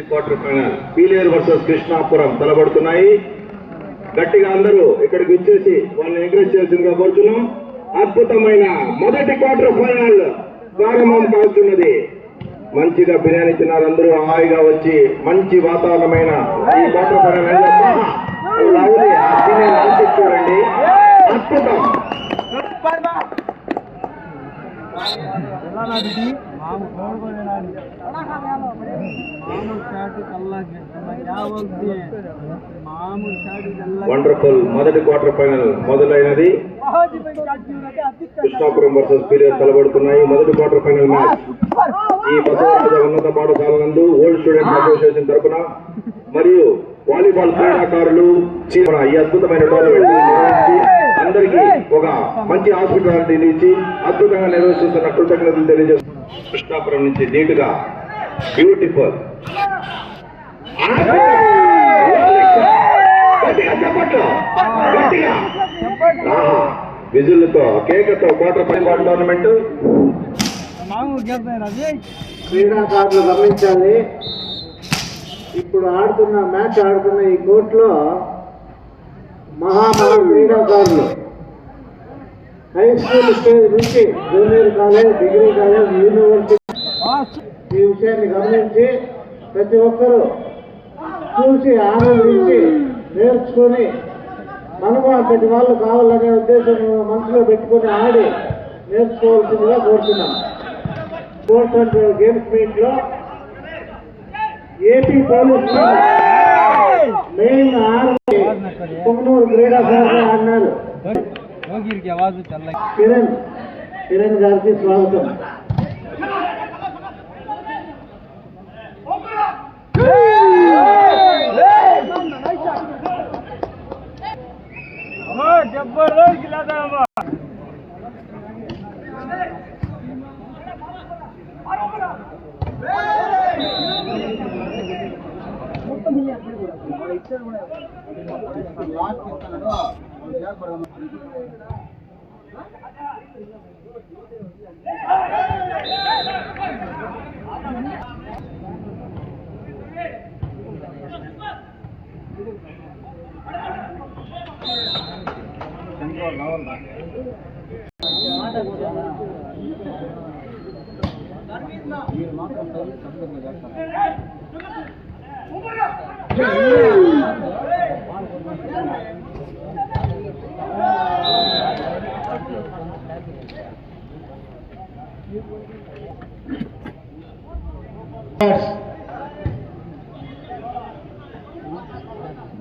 Quarter final Pileru versus Krishnapuram తలబడుతున్నాయి. గట్టిగా అందరూ ఇక్కడికి వచ్చేసి వాళ్ళని ఎంకరేజ్ చేయాల్సిందిగా కోరుతున్నాం. అద్భుతమైన మొదటి క్వార్టర్ ఫైనల్ ప్రారంభం కావుతున్నది. మంచిగా బిర్యానీ తిన్నారు అందరూ, హాయిగా వచ్చి మంచి వాతావరణమైన ఈ క్వార్టర్ ఫైనల్ చూడండి. అద్భుతం. వండర్ఫుల్. మొదటి క్వార్టర్ ఫైనల్ మొదలైనది. కృష్ణాపురం వర్సెస్ పీలేరు తలబడుతున్నాయి. మొదటి క్వార్టర్ ఫైనల్ మ్యాచ్ ఈ బసవరాజ ఉన్నత పాఠశాల నందు ఓల్డ్ స్టూడెంట్ అసోసియేషన్ తరఫున మరియు వాలీబాల్ క్రీడాకారులు ఈ అద్భుతమైన టోర్నమెంట్ నిర్వహించి అందరికీ ఒక మంచి హాస్పిటాలిటీ ఇచ్చి అద్భుతంగా నిర్వహిస్తున్న కృతజ్ఞతలు తెలియజేస్తున్నారు. కృష్ణాపురం నుంచి నీటుగా బ్యూటిఫుల్ విజులతో కేకతో క్వార్టర్ ఫైనల్ టోర్నమెంట్. క్రీడాకారులు గమనించాలి, ఇప్పుడు మ్యాచ్ ఆడుతున్న ఈ కోర్టులో మహా క్రీడాకారులు హై స్కూల్ స్టేజ్ నుంచి junior college, degree college, university ఈ విషయాన్ని గమనించి ప్రతి ఒక్కరూ చూసి ఆనందించి నేర్చుకుని మనము అంతటి వాళ్ళు కావాలనే ఉద్దేశం మనసులో పెట్టుకుని ఆడి నేర్చుకోవాల్సిందిగా కోరుతున్నాం. స్పోర్ట్స్ అండ్ గేమ్స్ మీట్ లో AP police main army Punganur క్రీడాకారులు అన్నారు. కిరణ్ గారికి స్వాగతం.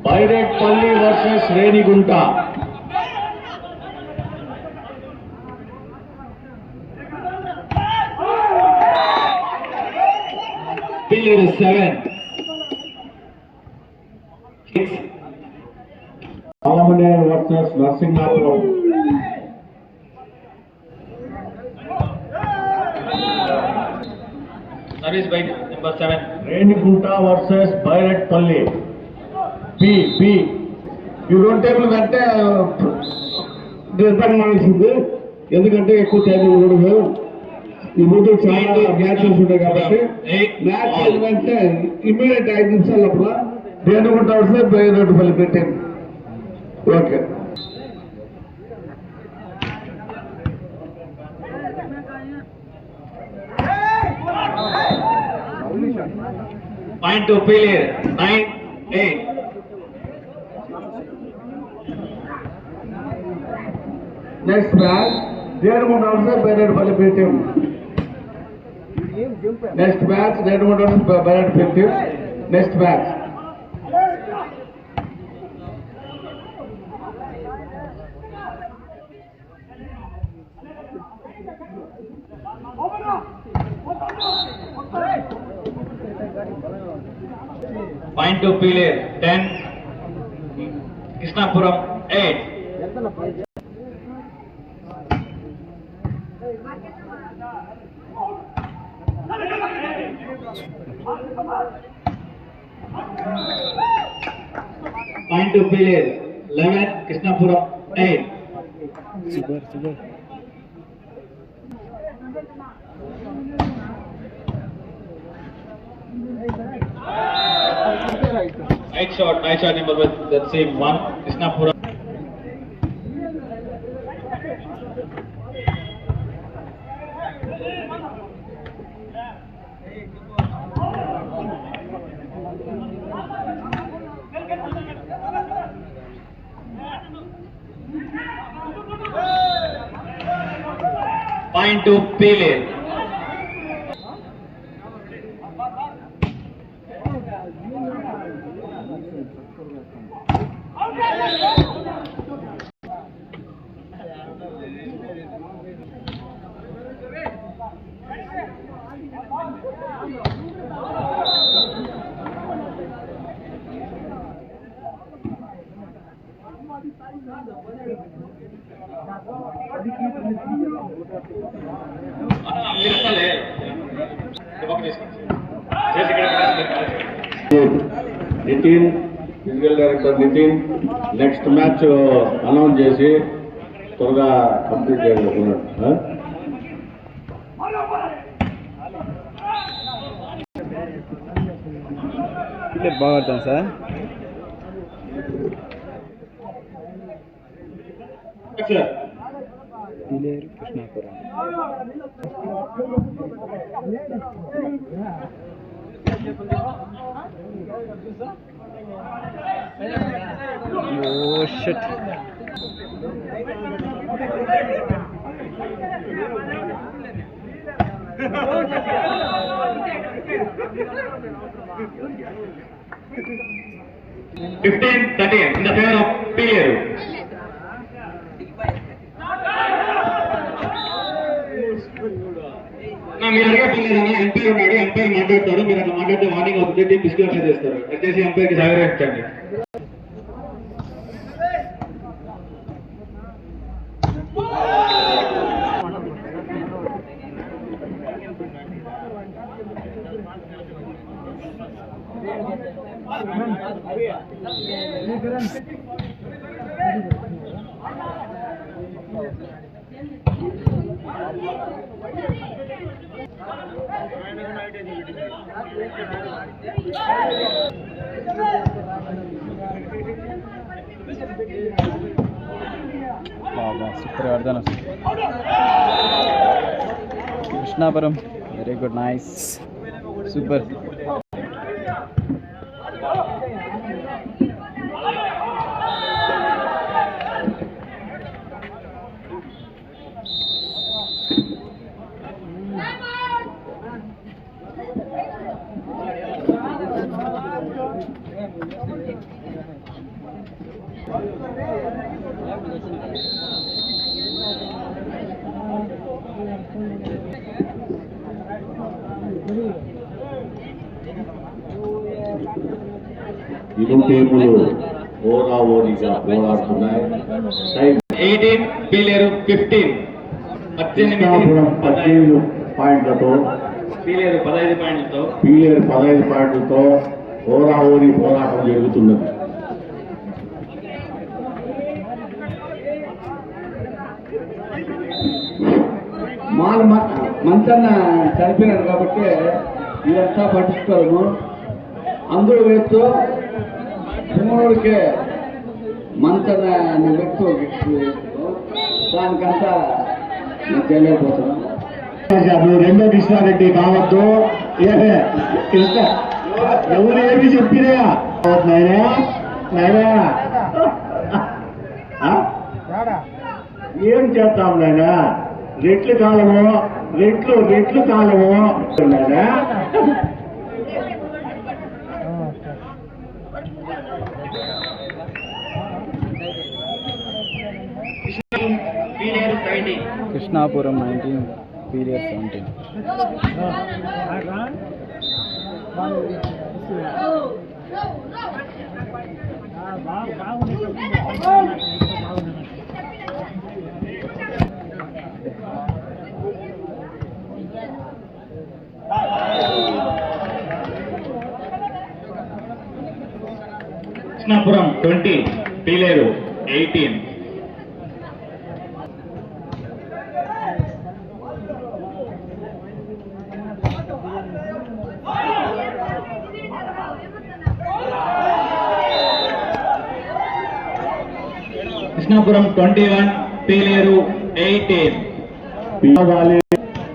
Byreddipalli versus Renigunta. Pileru 7 Palamaneru versus Narsingapuram. Service by number 7 Renigunta versus Byreddipalli. B ఈ రెండు టైంలు కంటే నిర్ధారించింది, ఎందుకంటే ఎక్కువ టైం కూడా ఈ ముందు చాలా మ్యాచెస్ ఉంటాయి కాబట్టి మ్యాచ్ ఏంటంటే ఇమ్మీడియట్ 5 నిమిషాల లోపల రేణిగుంట వర్సెస్ బైరెడ్పల్లి పెట్టింది. Okay. Point to Pileru 9-8. Next match Renigunta versus Byreddipalli పెట్టింది. Next match Renigunta versus Byreddipalli. Next match point to Pileru 10, Krishnapuram 8. Point to Pillere 11, Krishnapuram 8. Super. tie shot number with that same one, Krishnapuram. Point to Pele. Nitin physical director Nitin next match announce చేసి త్వరగా complete చేయాలనుకున్నాడు. బాగా ఆడతాను sir. Pileru Krishnapuram. Oh shut. Fifteen 13 in the favor of Pileru. మీరు అడిగే పర్లేదన్నా, umpire ఉన్నాడు, umpire మాట్లాడతాడు. మీరు అట్లా మాట్లాడితే వార్నింగ్ అవుతుంది, డిస్క్వాలిఫై చేస్తారు. దయచేసి ఎంపైర్కి సహకరించండి. సూపర్ ఆడతాను. Krishnapuram very good, nice, super. ఇరు టీములు ఓరాఓరిగా పోరాడుతున్నాయి. 18 Pileru 15. 18 పాయింట్లతో Pileru 15 పాయింట్లతో పీలేరు 15 పాయింట్లతో ఓరాఓరి పోరాటం జరుగుతున్నది. మంచన్న చనిపోయినారు కాబట్టి ఇదంతా పట్టించుకోరు. అందరూ వేస్తూ కుమ్మడికే మంచన్న వ్యక్తి దానికంతా నేను తెలియకపోతున్నాను. రెండో కృష్ణారెడ్డి కావద్దు, ఎవరు ఏమి చెప్పినా ఏం చేస్తాం నాయనా, రెట్లు కాలము రెట్లు కాలము నాయనా. Krishnapuram 19, Pileru 17. Krishnapuram 20, Pileru 18. Krishnapuram 21, Pileru 18.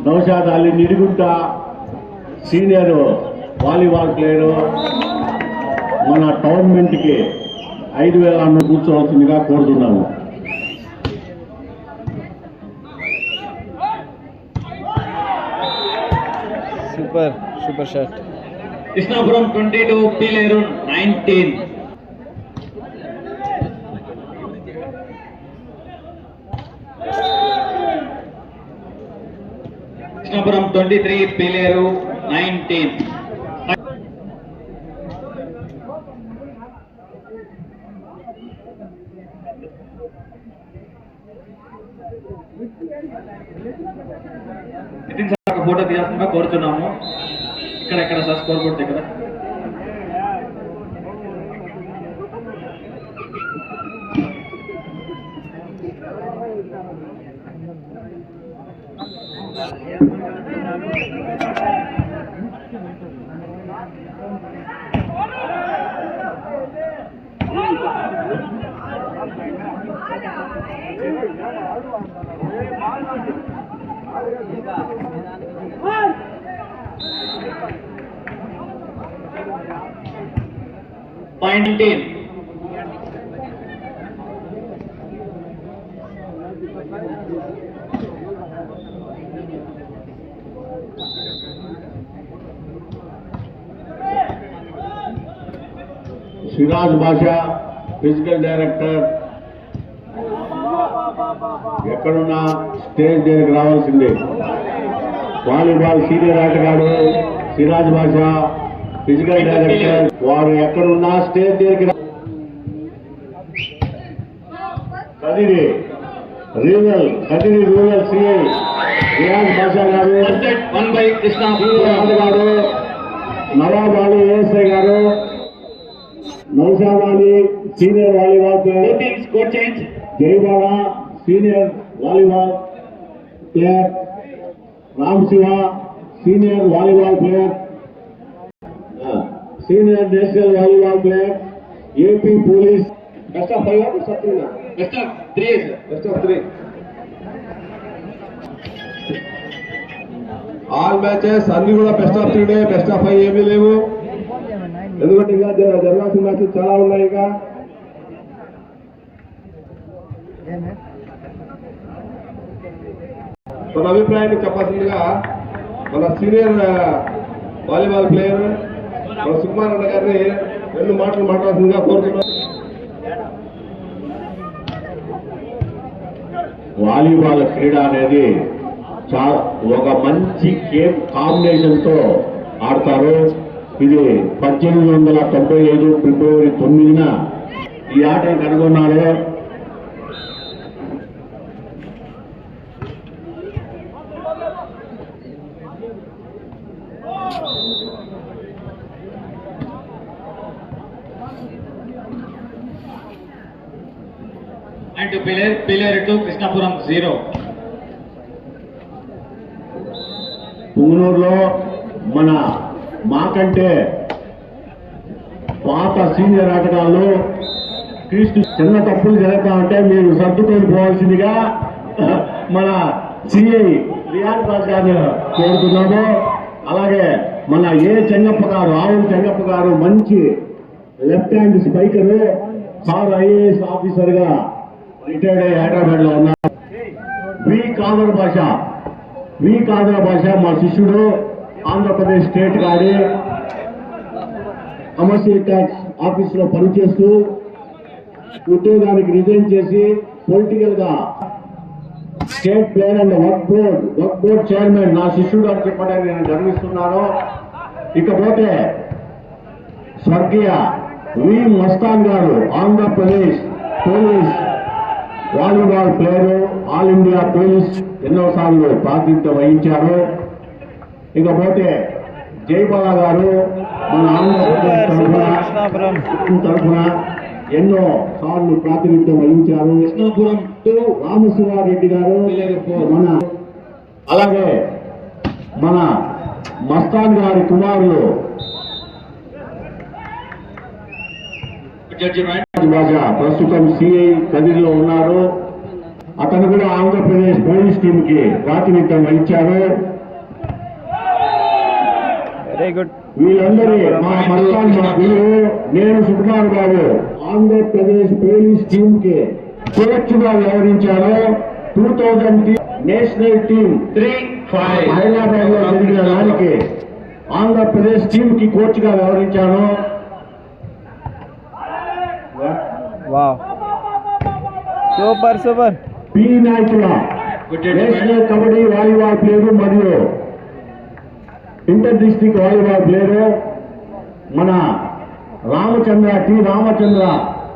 Naushad Ali Nidigunta senior volleyball player మన టోర్నమెంట్కి 5,000 అన్న కూర్చోవలసిందిగా కోరుతున్నాము. Super shot. Krishnapuram 22, Pileru 19. Krishnapuram 23, Pileru 19. Nitin sir ఒక ఫోటో తీయాల్సిందిగా కోరుతున్నాము. ఇక్కడ సార్ స్కోర్ బోర్డ్ దగ్గర. Point 10. Siraj Basha physical director ఎక్కడున్నా స్టేజ్ దగ్గరికి రావాల్సిందే. వాలీబాల్ సీనియర్ ఆటగాడు సిరాజ్ బాషా ఫిజికల్ డైరెక్టర్ వారు ఎక్కడున్నా స్టేజ్ దగ్గరికి Kadiri rural CI Siraj Basha garu, 1 by Krishnapuram ఆటగాడు Nawab Ali ASI garu, Naushad Ali senior volleyball player, score change. Jayabala senior volleyball player, Ram Shiva senior volleyball player, senior national volleyball player, AP police. Best of 5 best of 3 best of 3 best of 3 all matches అన్ని కూడా best of 3 best of 5 ఏమీ లేవు. ఎందుకంటే ఇంకా జరగాల్సిన matches చాలా ఉన్నాయి. ఇంకా మన అభిప్రాయాన్ని చెప్పాల్సిందిగా మన సీనియర్ వాలీబాల్ ప్లేయర్ మన సుకుమారన్న గారిని 2 మాటలు మాట్లాడాల్సిందిగా కోరుతున్నాం. వాలీబాల్ క్రీడ అనేది ఒక మంచి గేమ్ కాంబినేషన్ తో ఆడతారు. ఇది 1895 ఫిబ్రవరి 9న ఈ ఆటను కనుగొన్నారు. And to Pillere 2, Krishnapuram 0. పుంగనూరులో మాకంటే పాత సీనియర్ ఆటగాళ్ళు క్రీస్తు చిన్న తప్పులు జరుగుతా ఉంటే మీరు సర్దుకొని పోవాల్సిందిగా మన సిఐ రియాన్ రాజ్ గారిని కోరుతున్నాము. అలాగే మన చెంగప్ప గారు, ఆవుల చెంగప్ప గారు మంచి left hand spiker, sir IAS officer గా రిటైర్డ్ అయ్యి హైదరాబాద్ లో ఉన్నారు. వి కాదర భాష మా శిష్యుడు, ఆంధ్రప్రదేశ్ స్టేట్ గారి కమర్షియల్ ట్యాక్స్ ఆఫీస్ లో పనిచేస్తూ ఉద్యోగానికి రిజైన్ చేసి పొలిటికల్ గా స్టేట్ ప్లేయర్ అండ్ వర్క్ బోర్డ్ చైర్మన్ నా శిష్యుడు అని చెప్పడానికి నేను గర్విస్తున్నాను. ఇకపోతే స్వర్గీయ వి మస్తాన్ గారు Andhra Pradesh police volleyball player, all India police ఎన్నోసార్లు ప్రాతినిధ్యం వహించారు. ఇకపోతే జయబాల గారు మన ఆంధ్రప్రదేశ్ తరఫున ఎన్నో సార్లు ప్రాతినిధ్యం వహించారు. కృష్ణాపురం 2, రామశివారెడ్డి గారు అలాగే మన మస్తాన్ గారి కుమారులు జడ్జిమెంట్ బాజా ప్రస్తుతం సిఐ కదిరిలో ఉన్నారు. అతను కూడా ఆంధ్రప్రదేశ్ పోలీస్ టీమ్ కి ప్రాతినిధ్యం వహించారు. Very good. వీళ్ళందరి మా మస్తాన్ మా గురువు నేను సుకుమార్ గారు ఆంధ్రప్రదేశ్ పోలీస్ టీమ్ కి కోచ్ గా వ్యవహరించారు. 2000 నేషనల్ టీమ్ 3-5 హైదరాబాద్ లో జరిగిన దానికి ఆంధ్రప్రదేశ్ టీమ్ కి కోచ్ గా వ్యవహరించారు. Wow, super super. పి నాయకుల నేషనల్ కబడ్డీ వాలీబాల్ ప్లేయరు మరియు ఇంటర్ డిస్ట్రిక్ట్ వాలీబాల్ ప్లేయరు మన Ramachandra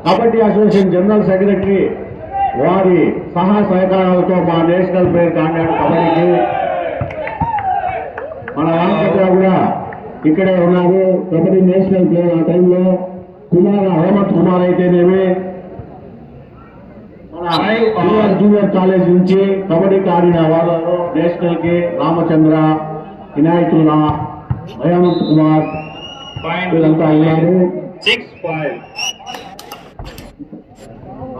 kabaddi association general secretary వారి సహకారాలతో మా నేషనల్ ప్లేయర్ కాంటాక్ట్ కబడ్డీకి మన రామచంద్ర కూడా ఇక్కడే ఉన్నారు. కబడ్డీ నేషనల్ ప్లేయర్ ఆ టైంలో అహ్మద్ కుమార్ అయితేనేమి జూనియర్ కాలేజ్ నుంచి కబడ్డీకి ఆడిన వాళ్ళలో నేషనల్ కి రామచంద్ర, వినాయకుల్లా, హేమంత్ కుమార్ వీళ్ళంతా అయ్యారు.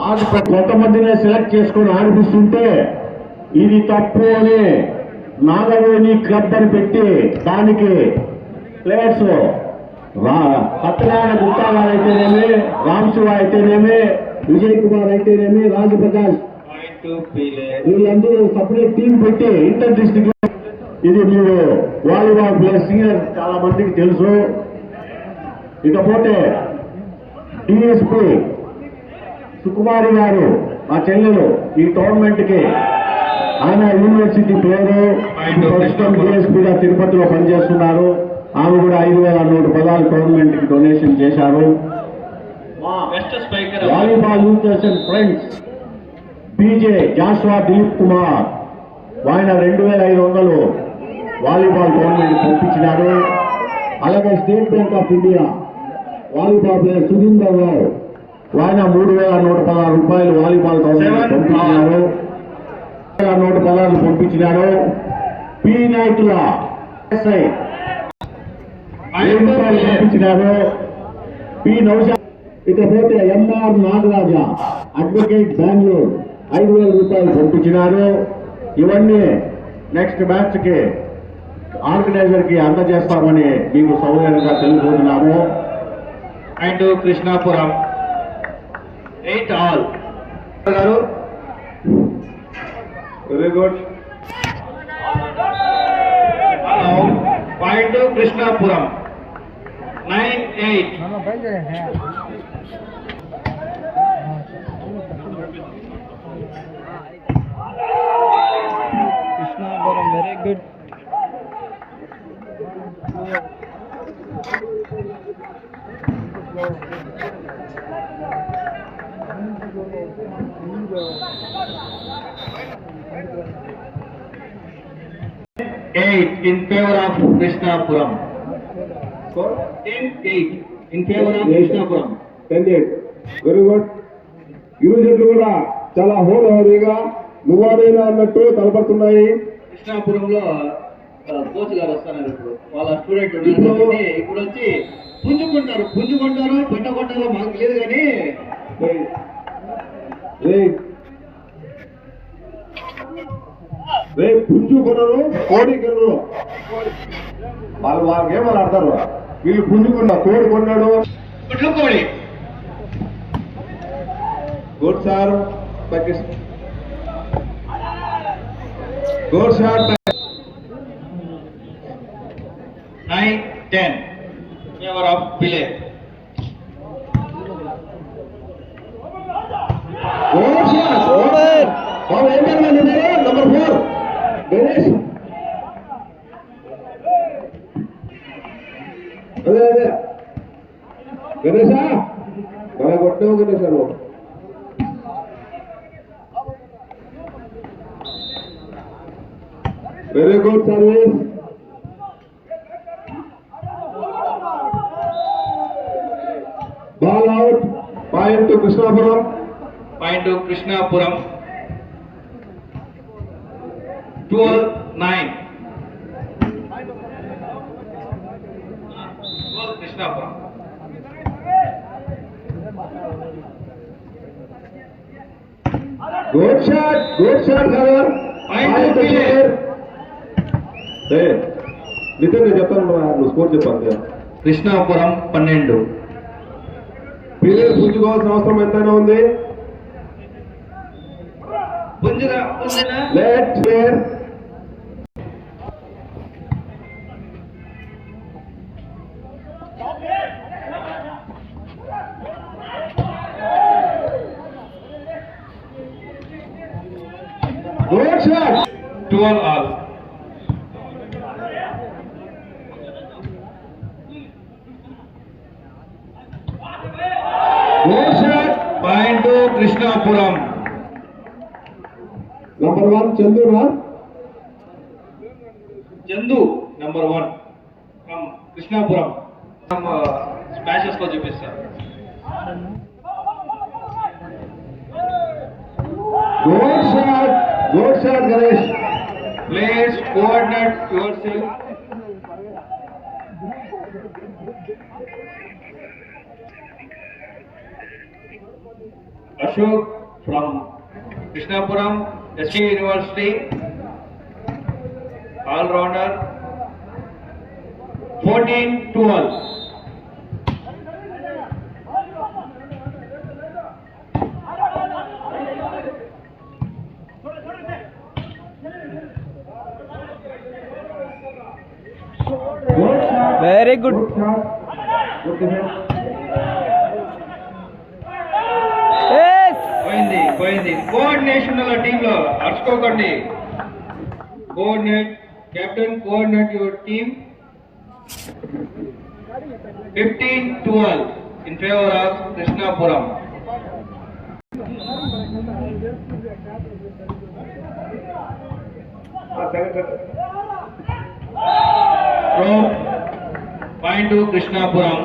6-5 కొంతమందినే సెలెక్ట్ చేసుకొని ఆడిపిస్తుంటే ఇది తప్పు అని నాగవేణి క్లబ్ అని పెట్టి దానికి ప్లేయర్స్ సత్యనారాయణ గుప్తా గారు అయితేనేమి, రామ్ శివ అయితేనేమి, విజయ్ కుమార్ అయితేనేమి, రాజప్రకాష్ వీళ్ళందరూ సపరేట్ టీం పెట్టి ఇంటర్ డిస్ట్రిక్ట్ లో ఇది మీరు వాలీబాల్ ప్లేయర్ సీనియర్ చాలా మందికి తెలుసు. ఇకపోతే డిఎస్పీ సుకుమారి గారు మా చెల్లెలు ఈ టోర్నమెంట్ కి ఆయన యూనివర్సిటీ ప్లేయరు, ప్రస్తుతం డిఎస్పీగా తిరుపతిలో పనిచేస్తున్నారు. ఆమె కూడా 5,100 టోర్నమెంట్ కి డొనేషన్ చేశారు. Volleyball youth friends B J Joshua Dilip Kumar ఆయన 2,500 వాలీబాల్ టోర్నమెంట్ పంపించినారు. అలాగే స్టేట్ బ్యాంక్ ఆఫ్ ఇండియా వాలీబాల్ ప్లేయర్ సుధీందర్ రావు ఆయన 3,116 రూపాయలు వాలీబాల్ టోర్నమెంట్ పంపించినారు. 116 పంపించినారు. పి నాయకుల ఎస్ఐ 5 రూపాయలు పంపించినారు. పి నౌషా ఇకపోతే ఎంఆర్ నాగరాజ అడ్వకేట్ బెంగళూరు 5,000 రూపాయలు పంపించినారు. ఇవన్నీ నెక్స్ట్ మ్యాచ్ కి ఆర్గనైజర్ కి అందజేస్తామని మీకు సౌకర్యంగా తెలియజేస్తున్నాము. అండ్ కృష్ణాపురం 8 all గారు very good. Point Krishnapuram 9-8. Krishnapuram very good. In favor of Krishnapuram. 10-8 in favor of Krishnapuram. 10-8 very good. ఇరు జట్లు కూడా చాలా హోరాహోరీగా నువ్వాడైనా అన్నట్టు తలపడుతున్నాయి. కృష్ణాపురంలో కోచ్ గారు వస్తున్నారు. ఇప్పుడు వాళ్ళ స్టూడెంట్ ఉన్నారు. ఇప్పుడు వచ్చి పుంజుకుంటారు పెట్టకుంటారో మాకు లేదు కానీ రేపు పుంజుకున్నారు కోడి కొనరు వాళ్ళకి ఏమని ఆడతారు. వీళ్ళు పుంజుకున్న కోడి కొన్నాడు. కోడి good sir good shot. 9-10 favor of Pile. Super. Number 4 Ganesh. అదే గణేశా బాగా కొట్టావు గణేశా నువ్వు. Very good service. Ball out. Point to Krishnapuram. 12-9. Krishnapuram. Good shot కదర్ నితిన్ నేను చెప్తాను నువ్వు స్కోర్ చెప్పాలి. కృష్ణాపురం 12. పిల్లలు పుంజుకోవాల్సిన అవసరం ఎంతైనా ఉంది. పుంజుగా let player good shot 12 all. Good shot Point to Krishnapuram. Number 1 చందూరా Chandu number 1 from Krishnapuram. Smashes తో చూపిస్తారు. Good shot Ganesh. Please coordinate yourself. Ashok from Krishnapuram, SC University, all-rounder, 14-12. Very good. Yes. పోయింది. కోఆర్డినేషన్ టీమ్ లో అర్చుకోకండి. Coordinate captain, coordinate your team. 15-12 in favor of Krishnapuram. Throw. Point to Krishnapuram.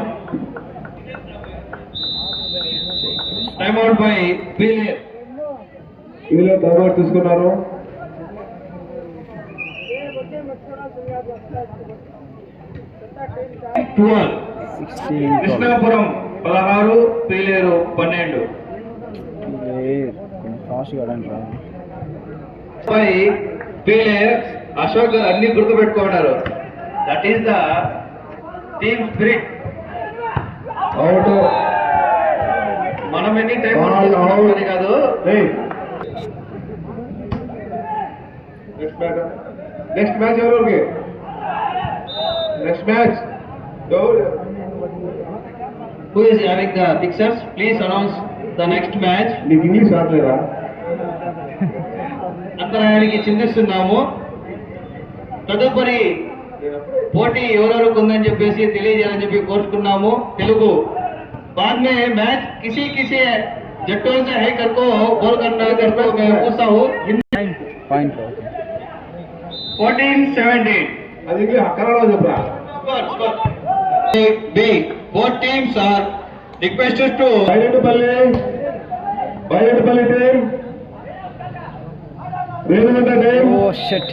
Time out by Billy. వీళ్ళు time తీసుకున్నారు. కృష్ణాపురం 16, పీలేరు 12. పీలేర్ అశోక్ గారు అన్ని గుర్తుపెట్టుకున్నారు. That is the team spirit. Out. మనం ఎన్ని time కాదు. నెక్స్ట్ మ్యాచ్ ఎవరికి? Next match Who is having the fixers? Please announce the next match. నీకు English రావట్లేదా? అంతరాయానికి చింతిస్తున్నాము. తదుపరి పోటీ ఎవరెవరికి ఉందని చెప్పేసి తెలియజేయాలని చెప్పి కోరుకున్నాము. తెలుగు बाद में मैच किसी जट्टों से है कर को बॉल करना करको मैं पूछता हूँ. 14-17. అది కన్నడలో చెప్పరా? Both teams are requested to Byreddipalli team, Renigunta team. Oh shit.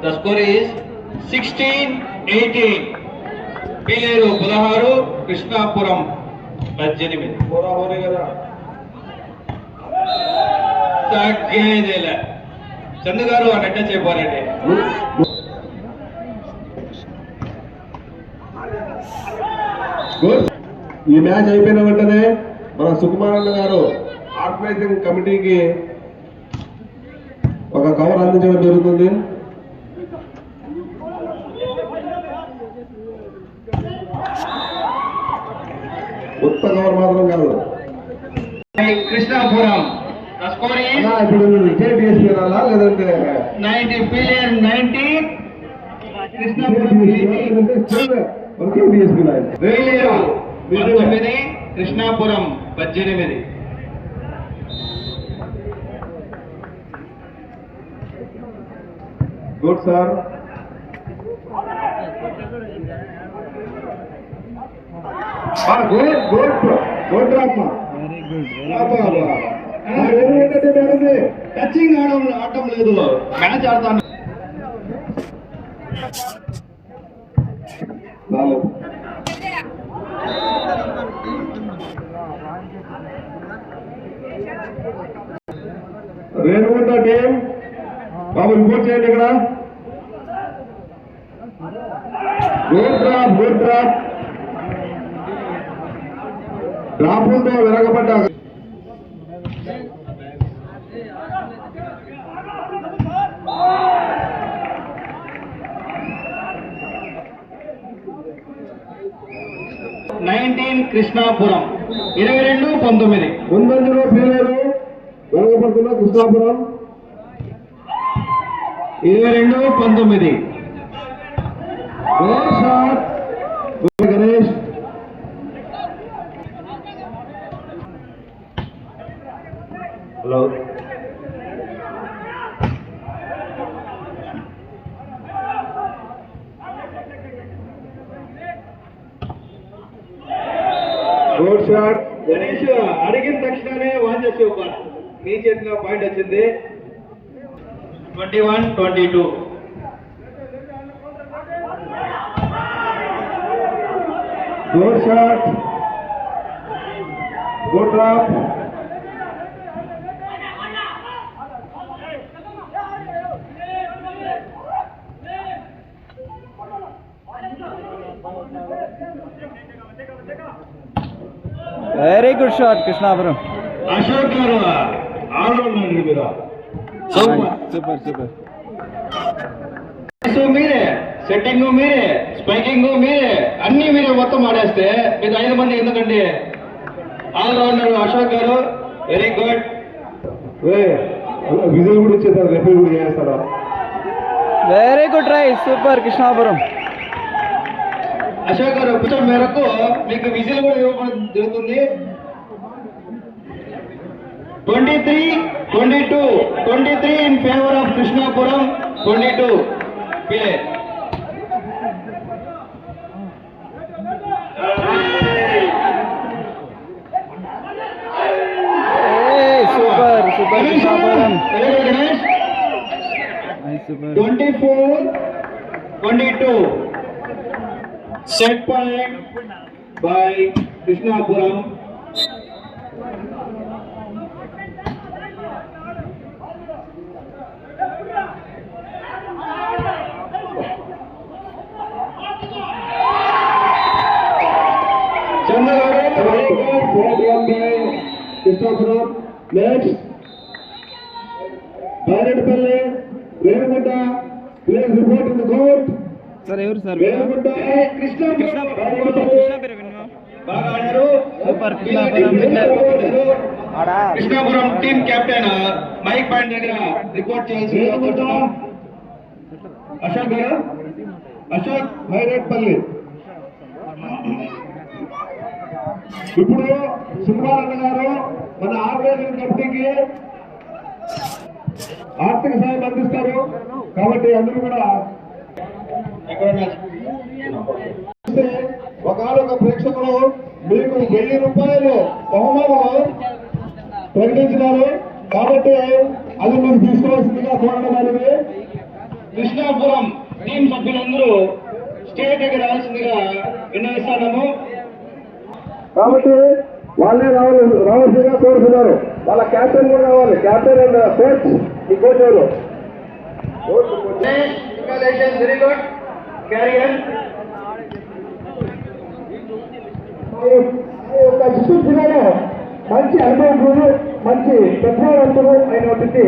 The score is 16-18. Pileru 16, Krishnapuram 18. పోరాబోరే కదా. తగ్గేదేలే. చందు గారు అన్నట్టే చెప్పారండి. ఈ మ్యాచ్ అయిపోయిన వెంటనే మన సుకుమారన్న గారు ఆర్గనైజింగ్ కమిటీకి ఒక కవర్ అందించడం జరుగుతుంది. కొత్త కవర్ మాత్రం కాదు. కృష్ణాపురం స్కోర్ ఈజ్ ఇప్పుడు విజయ్ డిఎస్పీ రాలా లేదంటే 90. Pileru 90, Krishnapuram 80. DSP Pileru 19, Krishnapuram 18. Good sir. Good రామ్మా. టచింగ్ ఆడటం లేదు. మ్యాచ్ ఆడతాను. నాలుగు రేణుగుంట టీం బాబు రిపోర్ట్ చేయండి ఇక్కడ. గుడ్ డ్రాప్ డ్రాపులతో వెనకబడ్డా. కృష్ణాపురం 22-19. ముందంజలో ఫెయిలరు వెనకబడుతున్న Krishnapuram 22-19. Shot Ganesh. Hello good shot. Ganesh అడిగిన తక్షణమే వాంచ సూపర్, మీ చేతిలో పాయింట్ వచ్చింది. 21-22. Good shot. Good drop. Very good shot Krishnapuram. Ashok garu all rounder మీరు. Super super. మీరే సెట్టింగ్, మీరే స్పైకింగ్, మీరే అన్ని మీరే మొత్తం ఆడేస్తే మీరు 5 మంది ఎందుకండి. Allrounder Ashok garu very good. Vijay కూడా ఇచ్చేసారు, రెఫరీ కూడా చేస్తారా. Very good try, super Krishnapuram. Ashok గారు కొంచెం మేరకు మీకు విజిల్ కూడా ఇవ్వడం జరుగుతుంది. 23-22. 23 in favour of Krishnapuram. 22 play. Super super Krishnapuram. Ganesh. Super. 24-22. Set point by Krishnapuram. Krishnapuram. Next Byreddipalli Renigunta. Please report in the court. Sir ఎవరు సార్? రేణుగుంట బాగా ఆడారు. Super Krishnapuram winner. Krishnapuram team captain mike point దగ్గర రిపోర్ట్ చేయాల్సి అశోక్ గారు. అశోక్ బైరెడ్పల్లి. ఇప్పుడు సుబ్బారెడ్డి గారు మన ఆర్గనైజింగ్ కమిటీకి ఆర్థిక సాయం అందిస్తారు కాబట్టి అందరూ కూడా ఒకనొక ప్రేక్షకులు మీకు 1000 రూపాయలు బహుమానం ప్రకటించినారు కాబట్టి అది మీరు తీసుకోవాల్సిందిగా కోరడం అనేది. కృష్ణాపురం టీం సభ్యులందరూ స్టేట్ దగ్గర రావాల్సిందిగా విన్నవిస్తున్నాము. కాబట్టి వాళ్ళే రావాల్సిందిగా కోరుతున్నారు. వాళ్ళ క్యాప్టెన్ కూడా రావాలి. క్యాప్టెన్ అండ్ కోచ్ ఈ కోచ్ ఎవరు? Very good career. చిత్తూరు జిల్లాలో మంచి అనుభవజ్ఞులు, మంచి ప్రతిభావంతులు అయినటువంటి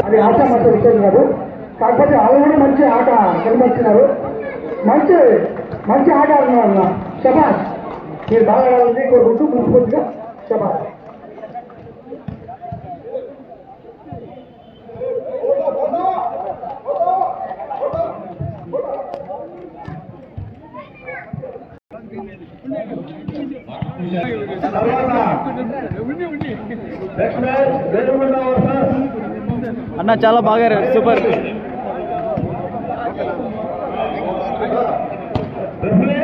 అది ఆశామాత విషయం కాదు. కాకపోతే వాళ్ళు కూడా మంచి ఆట కనిపించినారు. మంచి మంచి ఆట ఆడిన శబాష్. మీరు బాగా ఆడాలని కోరుకుంటూ ముందుకొచ్చిగా శబాష్. అన్న చాలా బాగా ఆడారు. సూపర్. రెఫరీ